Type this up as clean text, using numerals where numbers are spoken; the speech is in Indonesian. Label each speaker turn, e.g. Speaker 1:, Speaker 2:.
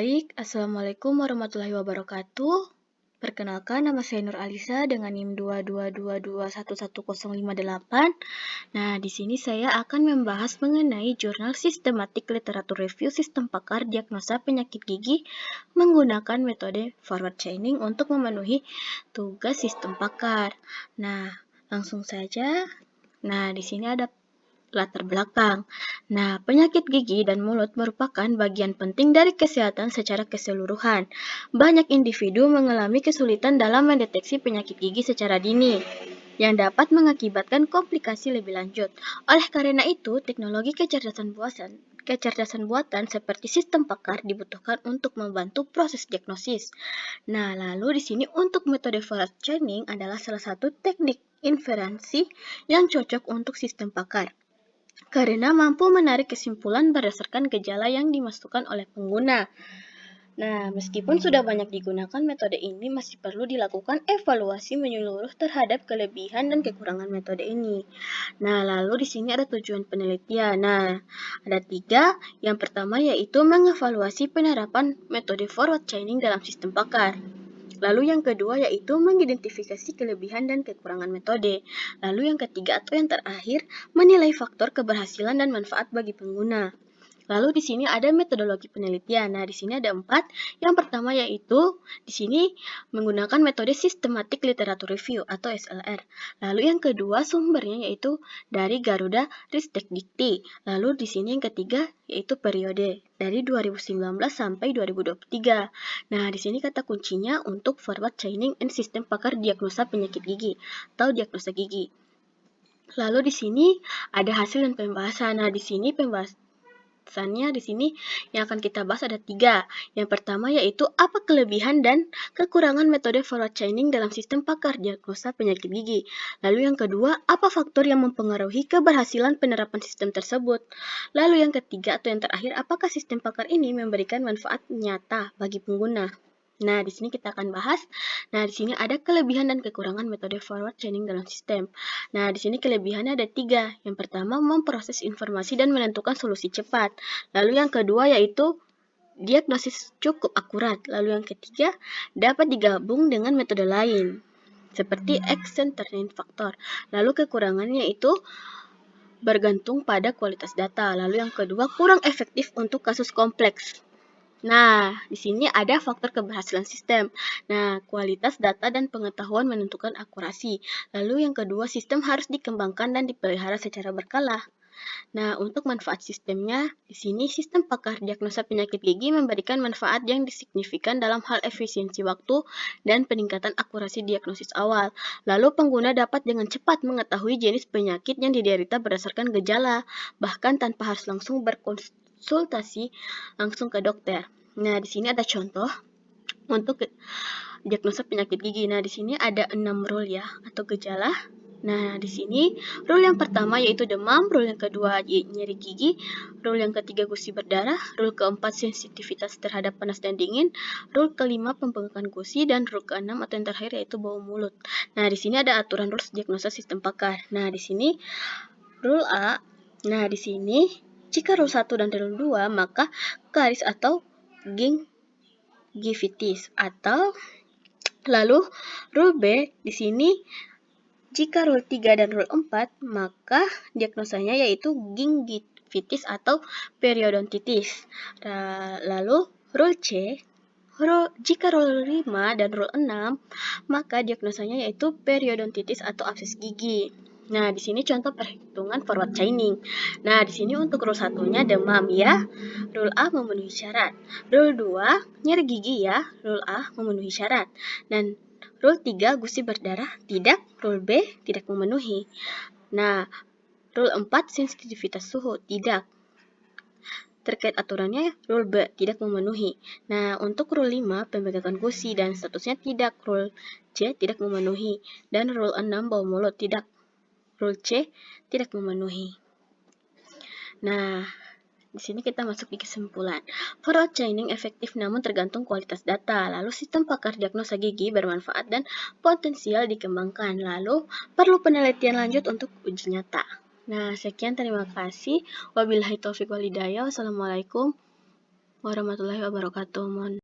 Speaker 1: Baik, Assalamualaikum warahmatullahi wabarakatuh. Perkenalkan, nama saya Nur Alisa dengan NIM 222211058. Nah, di sini saya akan membahas mengenai jurnal Systematic Literature Review Sistem Pakar Diagnosa Penyakit Gigi menggunakan metode forward chaining untuk memenuhi tugas sistem pakar. Nah, langsung saja. Nah, di sini ada latar belakang. Nah, penyakit gigi dan mulut merupakan bagian penting dari kesehatan secara keseluruhan. Banyak individu mengalami kesulitan dalam mendeteksi penyakit gigi secara dini, yang dapat mengakibatkan komplikasi lebih lanjut. Oleh karena itu, teknologi kecerdasan buatan seperti sistem pakar dibutuhkan untuk membantu proses diagnosis. Nah, lalu di sini untuk metode forward chaining adalah salah satu teknik inferensi yang cocok untuk sistem pakar, karena mampu menarik kesimpulan berdasarkan gejala yang dimasukkan oleh pengguna. Nah, meskipun sudah banyak digunakan, metode ini masih perlu dilakukan evaluasi menyeluruh terhadap kelebihan dan kekurangan metode ini. Nah, lalu di sini ada tujuan penelitian. Nah, ada 3. Yang pertama yaitu mengevaluasi penerapan metode forward chaining dalam sistem pakar. Lalu yang kedua yaitu mengidentifikasi kelebihan dan kekurangan metode. Lalu yang ketiga atau yang terakhir, menilai faktor keberhasilan dan manfaat bagi pengguna. Lalu di sini ada metodologi penelitian. Nah, di sini ada 4. Yang pertama yaitu di sini menggunakan metode Systematic Literature Review atau SLR. Lalu yang kedua sumbernya yaitu dari Garuda Ristek Dikti. Lalu di sini yang ketiga yaitu periode dari 2019 sampai 2023. Nah, di sini kata kuncinya untuk forward chaining and sistem pakar diagnosa penyakit gigi atau diagnosa gigi. Lalu di sini ada hasil dan pembahasan. Nah, di sini pembahasannya di sini yang akan kita bahas ada 3. Yang pertama yaitu apa kelebihan dan kekurangan metode forward chaining dalam sistem pakar diagnosa penyakit gigi. Lalu yang kedua, apa faktor yang mempengaruhi keberhasilan penerapan sistem tersebut. Lalu yang ketiga atau yang terakhir, apakah sistem pakar ini memberikan manfaat nyata bagi pengguna. Nah, di sini kita akan bahas. Nah, di sini ada kelebihan dan kekurangan metode forward chaining dalam sistem. Nah, di sini kelebihannya ada 3. Yang pertama, memproses informasi dan menentukan solusi cepat. Lalu yang kedua yaitu diagnosis cukup akurat. Lalu yang ketiga, dapat digabung dengan metode lain seperti external factor. Lalu kekurangannya itu bergantung pada kualitas data. Lalu yang kedua, kurang efektif untuk kasus kompleks. Nah, di sini ada faktor keberhasilan sistem. Nah, kualitas data dan pengetahuan menentukan akurasi. Lalu yang kedua, sistem harus dikembangkan dan dipelihara secara berkala. Nah, untuk manfaat sistemnya, di sini sistem pakar diagnosa penyakit gigi memberikan manfaat yang signifikan dalam hal efisiensi waktu dan peningkatan akurasi diagnosis awal. Lalu pengguna dapat dengan cepat mengetahui jenis penyakit yang diderita berdasarkan gejala, bahkan tanpa harus langsung berkonsultasi langsung ke dokter. Nah, di sini ada contoh untuk diagnosa penyakit gigi. Nah, di sini ada 6 rule ya atau gejala. Nah, di sini rule yang pertama yaitu demam, rule yang kedua nyeri gigi, rule yang ketiga gusi berdarah, rule keempat sensitivitas terhadap panas dan dingin, rule kelima pembengkakan gusi, dan rule keenam atau yang terakhir yaitu bau mulut. Nah, di sini ada aturan rules diagnosa sistem pakar. Nah, di sini rule A. Nah, di sini jika rule 1 dan rule 2 maka karies atau gingivitis, atau lalu rule B di sini jika rule 3 dan rule 4 maka diagnosanya yaitu gingivitis atau periodontitis. Lalu rule C jika rule 5 dan rule 6 maka diagnosanya yaitu periodontitis atau abses gigi. Nah, di sini contoh perhitungan forward chaining. Nah, di sini untuk rule 1-nya demam ya. Rule A memenuhi syarat. Rule 2 nyeri gigi ya. Rule A memenuhi syarat. Dan rule 3 gusi berdarah tidak. Rule B tidak memenuhi. Nah, rule 4 sensitivitas suhu tidak. Terkait aturannya, rule B tidak memenuhi. Nah, untuk rule 5 pembengkakan gusi dan statusnya tidak. Rule C tidak memenuhi. Dan rule 6 bau mulut tidak. Rule C tidak memenuhi. Nah, di sini kita masuk di kesimpulan. Forward chaining efektif namun tergantung kualitas data. Lalu sistem pakar diagnosa gigi bermanfaat dan potensial dikembangkan. Lalu perlu penelitian lanjut untuk uji nyata. Nah, sekian terima kasih. Wabillahi taufiq wal hidayah. Wassalamualaikum warahmatullahi wabarakatuh. Mohon